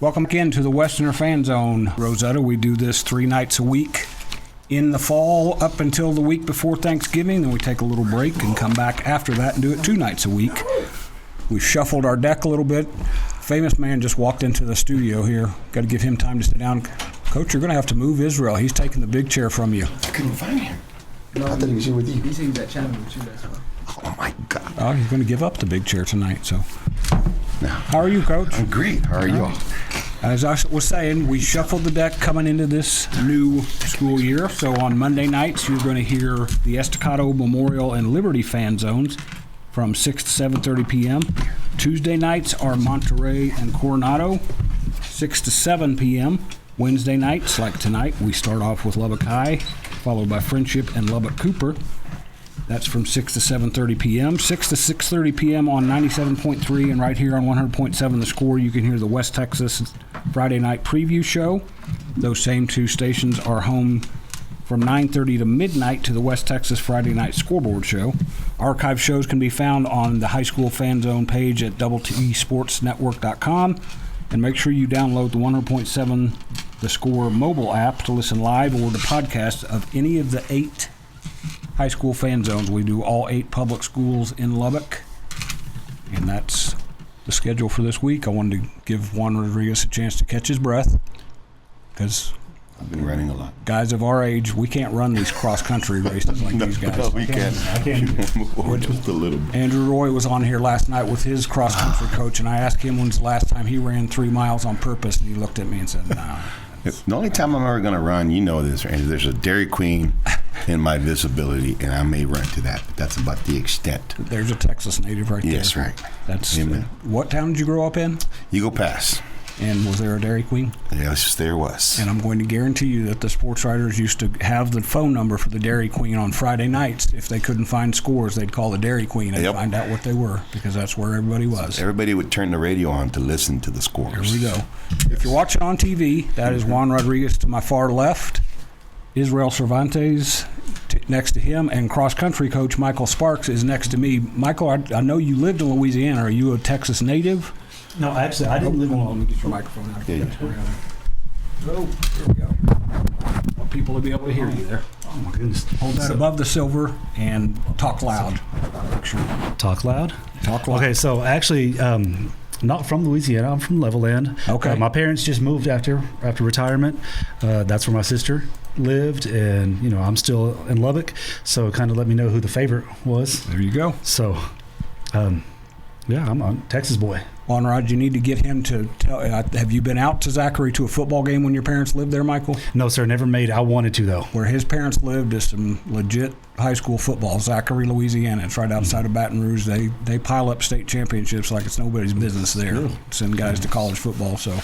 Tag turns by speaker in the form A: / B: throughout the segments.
A: Welcome again to the Westerner Fan Zone. Rosetta, we do this 3 nights a week in the fall up until the week before Thanksgiving. Then we take a little break and come back after that and do it 2 nights a week. We've shuffled our deck a little bit. Famous man just walked into the studio here. Got to give him time to sit down. Coach, you're going to have to move Israel. He's taking the big chair from you.
B: I couldn't find him.
C: No,
B: I thought he was here with you.
C: He seems that chatting with you, that's why.
B: Oh, my God.
A: Oh, he's going to give up the big chair tonight. So,
B: No.
A: how are you, Coach?
B: I'm great. How are you all?
A: As I was saying, we shuffled the deck coming into this new school year. So on Monday nights, you're going to hear the Estacado Memorial and Liberty Fan Zones from 6 to 7:30 p.m. Tuesday nights are Monterey and Coronado, 6 to 7 p.m. Wednesday nights, like tonight, we start off with Lubbock High, followed by Friendship and Lubbock Cooper. That's from 6 to 7:30 p.m. 6 to 6:30 p.m. on 97.3, and right here on 100.7 The Score, you can hear the West Texas Friday Night Preview Show. Those same 2 stations are home from 9:30 to midnight to the West Texas Friday Night Scoreboard Show. Archive shows can be found on the High School Fan Zone page at TTEsportsnetwork.com. And make sure you download the 100.7 The Score mobile app to listen live or the podcast of any of the 8 high school fan zones. We do all 8 public schools in Lubbock, and that's the schedule for this week. I wanted to give Juan Rodriguez a chance to catch his breath, because
B: I've been running a lot.
A: guys of our age, we can't run these cross-country races like these guys.
B: No, we can't.
A: I can't.
B: Move forward just a little bit.
A: Andrew Roy was on here last night with his cross-country coach, and I asked him when's the last time he ran 3 miles on purpose, and he looked at me and said, "Nah."
B: The only time I'm ever going to run, you know this, Randy, there's a Dairy Queen in my visibility, and I may run to that, but that's about the extent.
A: There's a Texas native right there.
B: Yes, right.
A: That's
B: Amen.
A: What town did you grow up in?
B: Eagle Pass.
A: And was there a Dairy Queen?
B: Yes, there was.
A: And I'm going to guarantee you that the sports writers used to have the phone number for the Dairy Queen on Friday nights. If they couldn't find scores, they'd call the Dairy Queen and find out what they were, because that's where everybody was.
B: Everybody would turn the radio on to listen to the scores.
A: Here we go. If you're watching on TV, that is Juan Rodriguez to my far left, Israel Cervantes next to him, and cross-country coach Micheal Sparks is next to me. Michael, I know you lived in Louisiana. Are you a Texas native?
D: No, actually, I didn't live in.
A: Let me get your microphone out.
B: Yeah.
A: Oh, here we go. I want people to be able to hear you there.
D: Oh my goodness!
A: Hold that above the silver and talk loud. Make sure.
D: Talk loud.
A: Talk loud.
D: Okay, so actually, not from Louisiana. I'm from Levelland.
A: Okay.
D: My parents just moved after retirement. That's where my sister lived, and I'm still in Lubbock. So it kind of let me know who the favorite was.
A: There you go.
D: So, yeah, I'm a Texas boy.
A: Juan Rod, you need to get him to tell. Have you been out to Zachary to a football game when your parents lived there, Michael?
D: No, sir, never made it. I wanted to, though.
A: Where his parents lived is some legit high school football. Zachary, Louisiana. It's right outside of Baton Rouge. They pile up state championships like it's nobody's business there. Send guys to college football. So,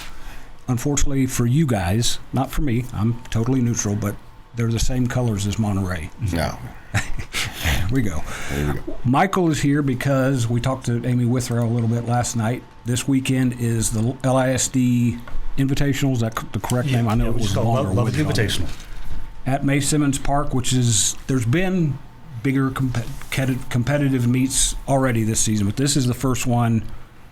A: unfortunately for you guys, not for me, I'm totally neutral, but they're the same colors as Monterey.
B: No.
A: There we go. Michael is here because we talked to Amy Withrow a little bit last night. This weekend is the LISD Invitational. Is that the correct name? I know it was longer.
D: Lubbock Invitational.
A: At May Simmons Park, there's been bigger competitive meets already this season, but this is the first one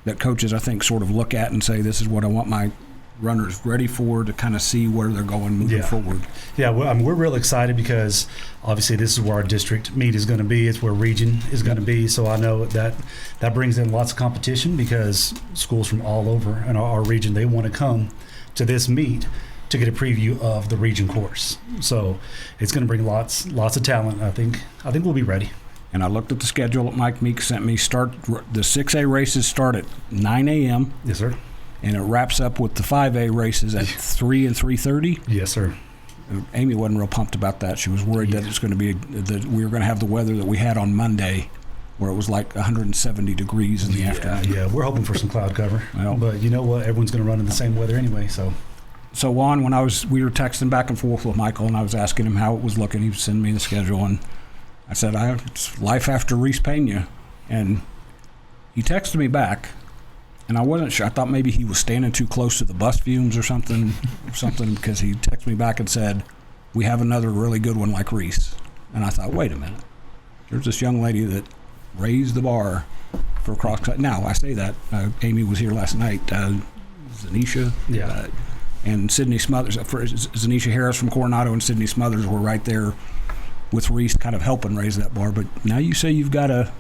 A: that coaches, I think, sort of look at and say, this is what I want my runners ready for, to kind of see where they're going moving forward.
D: Yeah, we're real excited because obviously this is where our district meet is going to be. It's where region is going to be. So I know that brings in lots of competition, because schools from all over in our region, they want to come to this meet to get a preview of the region course. So it's going to bring lots of talent. I think we'll be ready.
A: And I looked at the schedule that Mike Meek sent me. The 6A races start at 9 a.m.
D: Yes, sir.
A: And it wraps up with the 5A races at 3 and 3:30.
D: Yes, sir.
A: Amy wasn't real pumped about that. She was worried that it's going to be that we were going to have the weather that we had on Monday, where it was like 170 degrees in the afternoon.
D: Yeah, we're hoping for some cloud cover.
A: Well,
D: but you know what? Everyone's going to run in the same weather anyway. So
A: Juan, when we were texting back and forth with Michael, and I was asking him how it was looking, he was sending me the schedule, and I said, it's life after Reese Pena. And he texted me back, and I wasn't sure. I thought maybe he was standing too close to the bus fumes or something, because he texted me back and said, we have another really good one like Reese. And I thought, wait a minute. There's this young lady that raised the bar for cross country. Now, I say that. Amy was here last night. Zanisha.
D: Yeah.
A: And Sydney Smothers, Zanisha Harris from Coronado and Sydney Smothers were right there with Reese kind of helping raise that bar. But now you say you've got a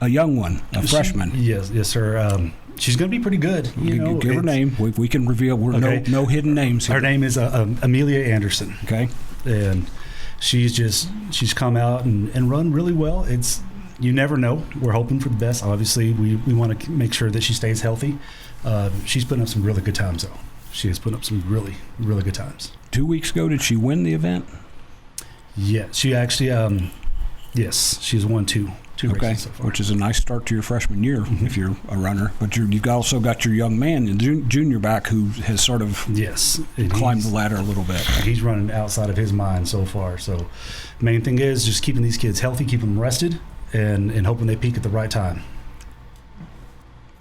A: young one, a freshman.
D: Yes, sir. She's going to be pretty good.
A: Give her name. We can reveal.
D: Okay.
A: No hidden names here.
D: Her name is Amelia Anderson.
A: Okay.
D: And she's come out and run really well. You never know. We're hoping for the best. Obviously, we want to make sure that she stays healthy. She's putting up some really good times, though. She has put up some really, really good times.
A: 2 weeks ago, did she win the event?
D: Yeah, she actually, yes, she's won two races so far.
A: Which is a nice start to your freshman year if you're a runner. But you've also got your young man and junior back who has sort of climbed the ladder a little bit.
D: He's running outside of his mind so far. So main thing is just keeping these kids healthy, keeping them rested, and hoping they peak at the right time.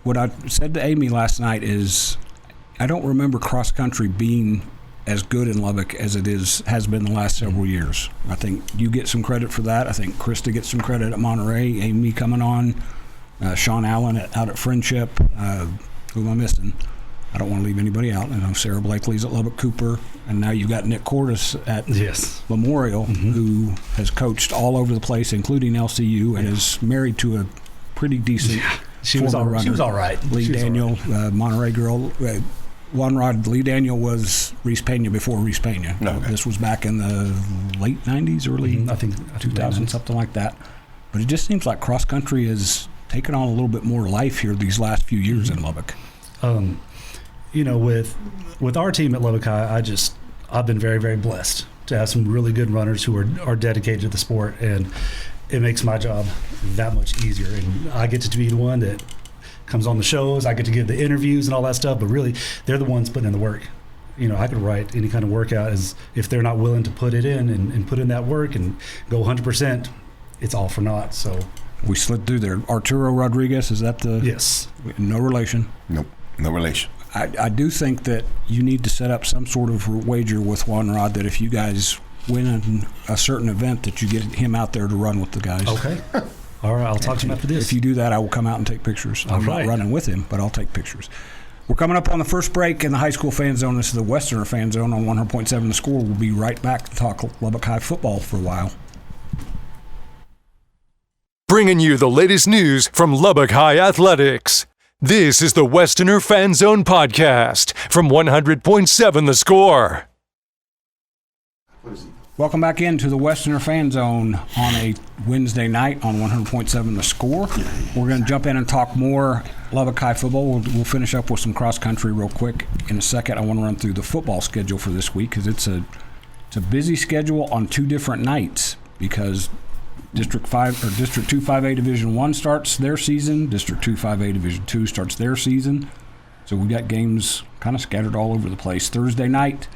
A: What I said to Amy last night is I don't remember cross country being as good in Lubbock as it has been the last several years. I think you get some credit for that. I think Krista gets some credit at Monterey, Amy coming on, Sean Allen out at Friendship. Who am I missing? I don't want to leave anybody out. I know Sarah Blakely's at Lubbock Cooper, and now you've got Nick Cordes at Memorial, who has coached all over the place, including LCU, and is married to a pretty decent
D: She was all right.
A: Lee Daniel, Monterey girl. Juan Rod, Lee Daniel was Reese Pena before Reese Pena.
B: Okay.
A: This was back in the late 90s, early
D: I think
A: 2000, something like that. But it just seems like cross country has taken on a little bit more life here these last few years in Lubbock.
D: With our team at Lubbock High, I've been very, very blessed to have some really good runners who are dedicated to the sport, and it makes my job that much easier. And I get to be the one that comes on the shows. I get to give the interviews and all that stuff, but really they're the ones putting in the work. I could write any kind of workout, as if they're not willing to put it in and put in that work and go 100%, it's all for naught. So
A: we slid through there. Arturo Rodriguez, is that the?
D: Yes.
A: No relation?
B: Nope, no relation.
A: I do think that you need to set up some sort of wager with Juan Rod that if you guys win a certain event that you get him out there to run with the guys.
D: Okay. All right, I'll talk to him after this.
A: If you do that, I will come out and take pictures. I'm not running with him, but I'll take pictures. We're coming up on the first break in the high school fan zone. This is the Westerner fan zone on 100.7 The Score. We'll be right back to talk Lubbock High football for a while.
C: Bringing you the latest news from Lubbock High Athletics. This is the Westerner Fan Zone podcast from 100.7 The Score.
A: Welcome back into the Westerner Fan Zone on a Wednesday night on 100.7 The Score. We're going to jump in and talk more Lubbock High football. We'll finish up with some cross country real quick in a second. I want to run through the football schedule for this week because it's a busy schedule on two different nights because District 2 5A Division 1 starts their season. District 2 5A Division 2 starts their season. So we got games kind of scattered all over the place. Thursday night,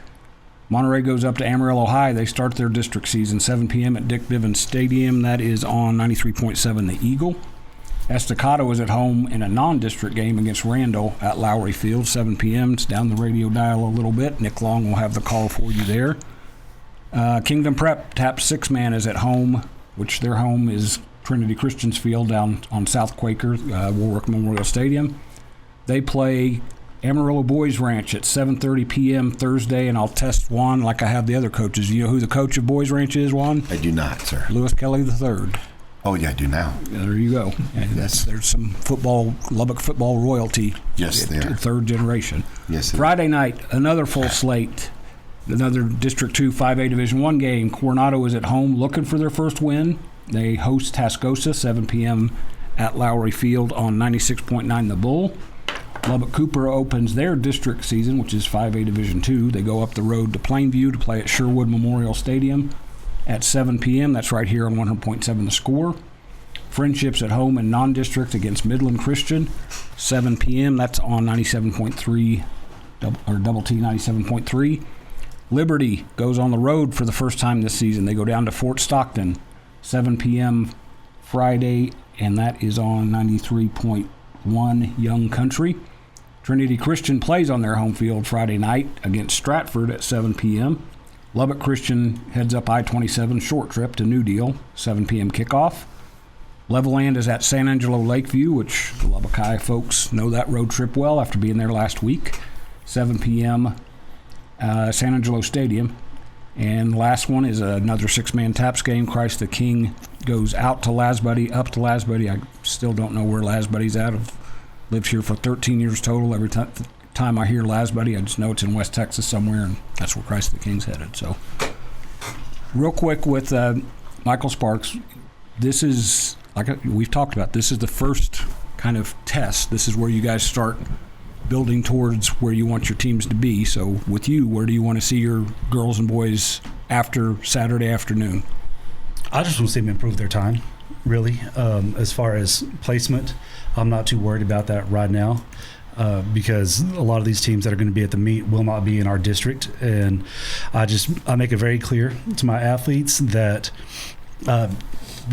A: Monterey goes up to Amarillo High. They start their district season 7 p.m. at Dick Bivens Stadium. That is on 93.7 The Eagle. Estacado is at home in a non-district game against Randall at Lowry Field, 7 p.m. It's down the radio dial a little bit. Nick Long will have the call for you there. Kingdom Prep, TAP 6-man, is at home, which their home is Trinity Christian's Field down on South Quaker, Warwick Memorial Stadium. They play Amarillo Boys Ranch at 7:30 p.m. Thursday, and I'll test Juan like I have the other coaches. You know who the coach of Boys Ranch is, Juan?
B: I do not, sir.
A: Lewis Kelly III.
B: Oh, yeah, I do now.
A: There you go. And there's some Lubbock football royalty.
B: Yes, they are.
A: Third generation.
B: Yes.
A: Friday night, another full slate. Another District 2 5A Division 1 game. Coronado is at home looking for their first win. They host Tascosa, 7 p.m. at Lowry Field on 96.9 The Bull. Lubbock Cooper opens their district season, which is 5A Division 2. They go up the road to Plainview to play at Sherwood Memorial Stadium at 7 p.m. That's right here on 100.7 The Score. Friendships at home in non-district against Midland Christian, 7 p.m. That's on 97.3 or Double T 97.3. Liberty goes on the road for the first time this season. They go down to Fort Stockton, 7 p.m. Friday, and that is on 93.1 Young Country. Trinity Christian plays on their home field Friday night against Stratford at 7 p.m. Lubbock Christian heads up I-27 short trip to New Deal, 7 p.m. kickoff. Levelland is at San Angelo Lake View, which the Lubbock High folks know that road trip well after being there last week. 7 p.m. San Angelo Stadium. And the last one is another 6-man taps game. Christ the King goes out to Lasbuddy, up to Lasbuddy. I still don't know where Lasbuddy's at. I've lived here for 13 years total. Every time I hear Lasbuddy, I just know it's in West Texas somewhere, and that's where Christ the King's headed. So, real quick with Micheal Sparks, this is, like we've talked about, this is the first kind of test. This is where you guys start building towards where you want your teams to be. So with you, where do you want to see your girls and boys after Saturday afternoon?
D: I just want to see them improve their time, really. As far as placement, I'm not too worried about that right now because a lot of these teams that are going to be at the meet will not be in our district. And I make it very clear to my athletes that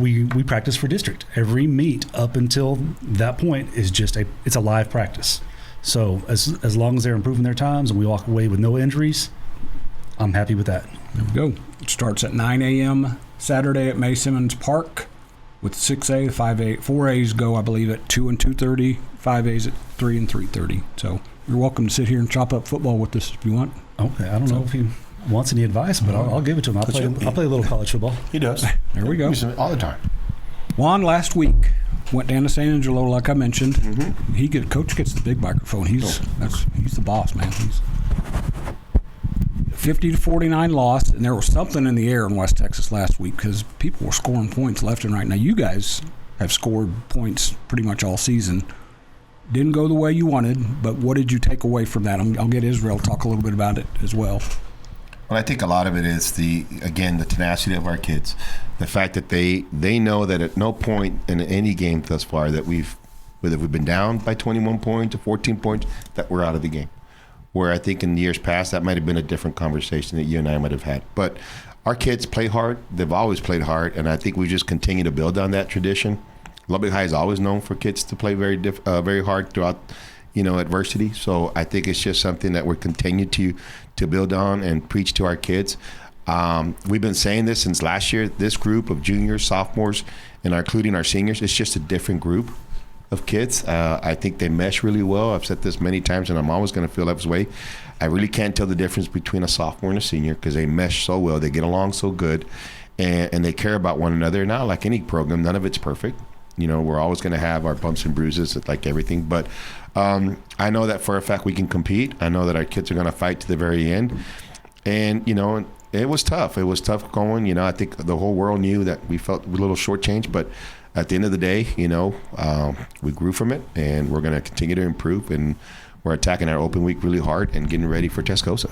D: we practice for district. Every meet up until that point is it's a live practice. So as long as they're improving their times and we walk away with no injuries, I'm happy with that.
A: There we go. It starts at 9 a.m. Saturday at May Simmons Park with 6A, 5A. 4As go, I believe, at 2 and 2:30. 5As at 3 and 3:30. So you're welcome to sit here and chop up football with us if you want.
D: Okay, I don't know if he wants any advice, but I'll give it to him. I'll play a little college football.
B: He does.
A: There we go.
B: All the time.
A: Juan last week went down to San Angelo, like I mentioned. Mm-hmm. Coach gets the big microphone. He's the boss, man. He's 50-49 loss, and there was something in the air in West Texas last week because people were scoring points left and right. Now you guys have scored points pretty much all season. Didn't go the way you wanted, but what did you take away from that? I'll get Israel to talk a little bit about it as well.
B: Well, I think a lot of it is the tenacity of our kids. The fact that they know that at no point in any game thus far that whether we've been down by 21 points or 14 points, that we're out of the game. Where I think in the years past, that might have been a different conversation that you and I might have had. But our kids play hard. They've always played hard, and I think we just continue to build on that tradition. Lubbock High is always known for kids to play very hard throughout adversity. So I think it's just something that we're continue to build on and preach to our kids. We've been saying this since last year. This group of juniors, sophomores, and including our seniors, it's just a different group of kids. I think they mesh really well. I've said this many times, and I'm always going to feel that way. I really can't tell the difference between a sophomore and a senior because they mesh so well. They get along so good, and they care about one another. Not like any program, none of it's perfect. We're always going to have our bumps and bruises like everything. But I know that for a fact we can compete. I know that our kids are going to fight to the very end. And, it was tough. It was tough going. I think the whole world knew that we felt a little shortchanged. But at the end of the day, we grew from it. And we're going to continue to improve. And we're attacking our open week really hard and getting ready for Tascosa.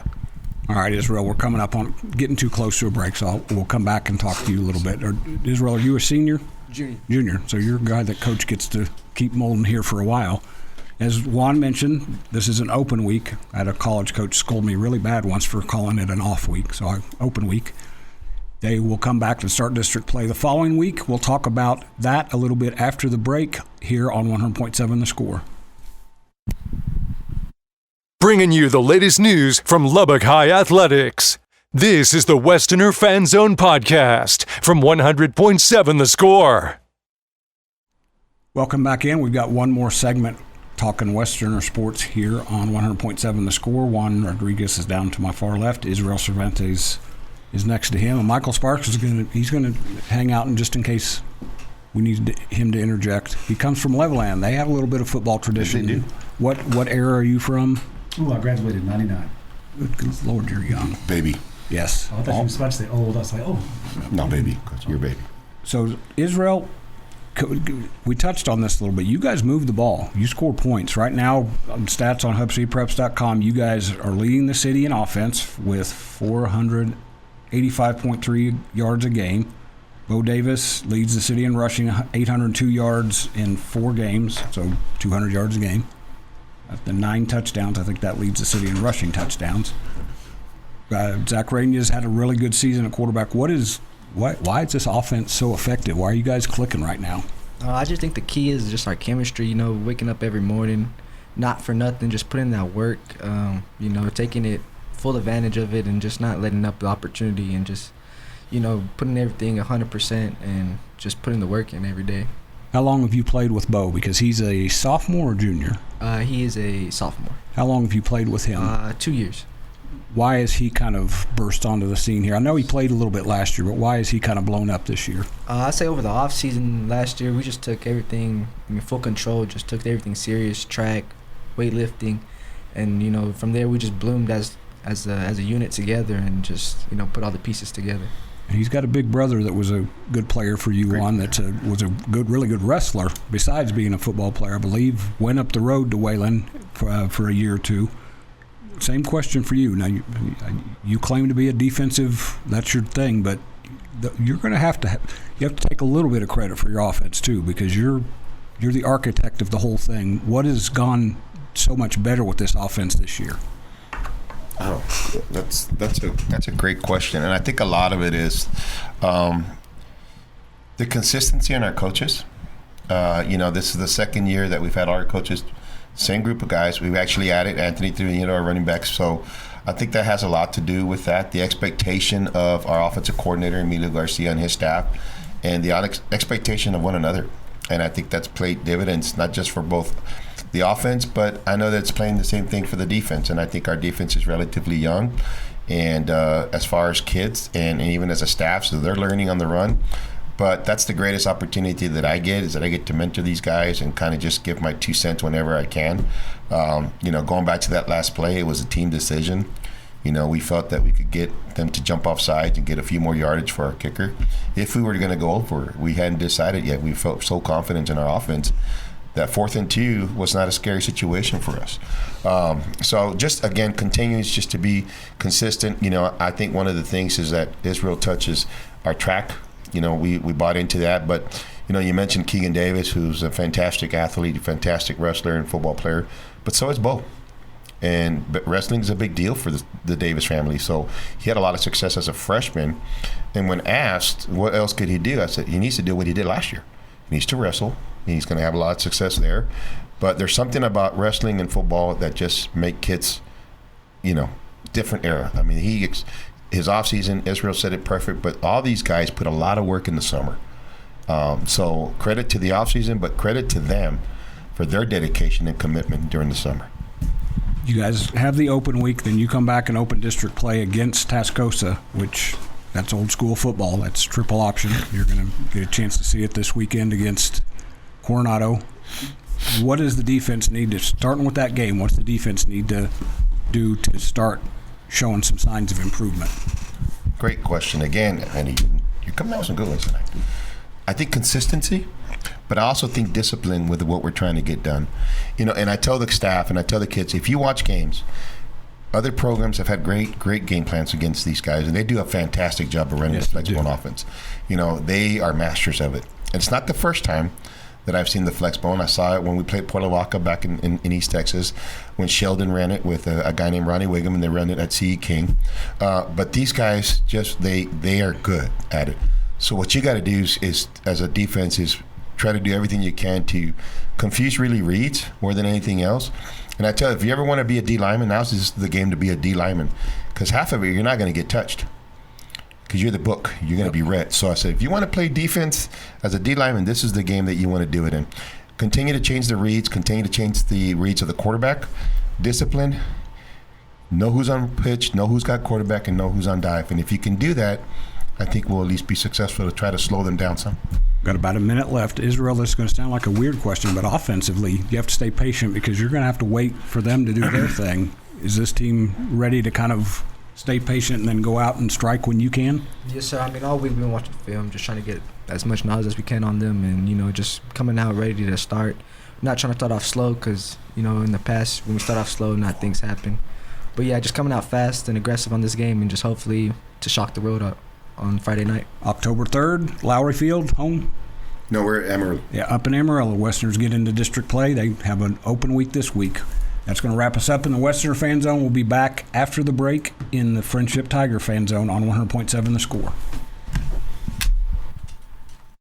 A: All right, Israel, we're coming up on getting too close to a break, so we'll come back and talk to you a little bit. Israel, are you a senior? Junior. So you're a guy that coach gets to keep molding here for a while. As Juan mentioned, this is an open week. I had a college coach scold me really bad once for calling it an off week, so open week. They will come back to start district play the following week. We'll talk about that a little bit after the break here on 100.7 The Score.
C: Bringing you the latest news from Lubbock High Athletics. This is the Westerner Fan Zone podcast from 100.7 The Score.
A: Welcome back in. We've got one more segment talking Westerner sports here on 100.7 The Score. Juan Rodriguez is down to my far left. Israel Cervantes is next to him. And Micheal Sparks is going to hang out and just in case we need him to interject. He comes from Levelland. They have a little bit of football tradition.
B: Yes, they do.
A: What era are you from?
D: Ooh, I graduated in 99.
A: Good Lord, you're young.
B: Baby.
A: Yes.
D: I thought you were about to say old. I was like, oh.
B: No, baby. You're baby.
A: So, Israel, we touched on this a little bit. You guys move the ball. You score points. Right now, stats on HubCityPreps.com, you guys are leading the city in offense with 485.3 yards a game. Bo Davis leads the city in rushing, 802 yards in 4 games, so 200 yards a game. The 9 touchdowns, I think that leads the city in rushing touchdowns. Zach Rainey's had a really good season at quarterback. Why is this offense so effective? Why are you guys clicking right now?
E: I just think the key is just our chemistry, waking up every morning, not for nothing, just putting that work, taking it full advantage of it and just not letting up the opportunity and just, putting everything 100% and just putting the work in every day.
A: How long have you played with Bo? Because he's a sophomore or junior?
E: He is a sophomore.
A: How long have you played with him?
E: 2 years.
A: Why has he kind of burst onto the scene here? I know he played a little bit last year, but why is he kind of blown up this year?
E: I'd say over the off season last year, we just took everything, full control, just took everything serious, track, weightlifting, and, from there we just bloomed as a unit together and just, put all the pieces together.
A: And he's got a big brother that was a good player for you, Juan, that was a really good wrestler, besides being a football player, I believe. Went up the road to Wayland for a year or two. Same question for you. Now, you claim to be a defensive, that's your thing, but you're going to have to take a little bit of credit for your offense too, because you're the architect of the whole thing. What has gone so much better with this offense this year?
B: Oh, that's a great question, and I think a lot of it is the consistency in our coaches. This is the second year that we've had our coaches. Same group of guys. We've actually added Anthony through, our running backs. So I think that has a lot to do with that. The expectation of our offensive coordinator, Emilio Garcia, and his staff, and the expectation of one another. And I think that's played dividends, not just for both the offense, but I know that it's playing the same thing for the defense. And I think our defense is relatively young. And as far as kids and even as a staff, so they're learning on the run. But that's the greatest opportunity that I get, is that I get to mentor these guys and kind of just give my 2 cents whenever I can. Going back to that last play, it was a team decision. We felt that we could get them to jump off sides and get a few more yardage for our kicker. If we were going to go over it, we hadn't decided yet. We felt so confident in our offense that 4th and 2 was not a scary situation for us. So just, again, continues just to be consistent. I think one of the things is that Israel touches our track. We bought into that, but you mentioned Keegan Davis, who's a fantastic athlete, a fantastic wrestler and football player, but so is Bo. But wrestling is a big deal for the Davis family, so he had a lot of success as a freshman. And when asked what else could he do, I said he needs to do what he did last year. He needs to wrestle. He's going to have a lot of success there, but there's something about wrestling and football that just make kids, different era. I mean, his offseason, Israel said it perfect, but all these guys put a lot of work in the summer. So credit to the offseason, but credit to them for their dedication and commitment during the summer.
A: You guys have the open week, then you come back and open district play against Tascosa, which that's old school football. That's triple option. You're going to get a chance to see it this weekend against Coronado. What does the defense need to, starting with that game, what's the defense need to do to start showing some signs of improvement?
B: Great question. Again, and you're coming out with some good ones tonight. I think consistency, but I also think discipline with what we're trying to get done. And I tell the staff and I tell the kids, if you watch games, other programs have had great game plans against these guys, and they do a fantastic job of running this flex-bone offense. They are masters of it. And it's not the first time that I've seen the flex bone. I saw it when we played Port Lavaca back in East Texas, when Sheldon ran it with a guy named Ronnie Wiggum, and they ran it at C.E. King. But these guys they are good at it. So what you got to do is, as a defense, is try to do everything you can to confuse really reads more than anything else. And I tell you, if you ever want to be a D lineman, now's just the game to be a D lineman, because half of it you're not going to get touched. Because you're the book, you're going to be read. So I said, if you want to play defense as a D lineman, this is the game that you want to do it in. Continue to change the reads, continue to change the reads of the quarterback. Discipline, know who's on pitch, know who's got quarterback, and know who's on dive. And if you can do that, I think we'll at least be successful to try to slow them down some.
A: Got about a minute left. Israel, this is going to sound like a weird question, but offensively, you have to stay patient because you're going to have to wait for them to do their thing. Is this team ready to kind of stay patient and then go out and strike when you can?
E: Yes, sir. All week we've been watching film, just trying to get as much knowledge as we can on them, and just coming out ready to start. Not trying to start off slow because in the past when we start off slow, not things happen. But yeah, just coming out fast and aggressive on this game, and just hopefully to shock the road up on Friday night.
A: October 3rd, Lowry Field, home.
B: No, we're at Amarillo.
A: Yeah, up in Amarillo. Westerners get into district play. They have an open week this week. That's going to wrap us up in the Westerner Fan Zone. We'll be back after the break in the Friendship Tiger Fan Zone on 100.7 The Score.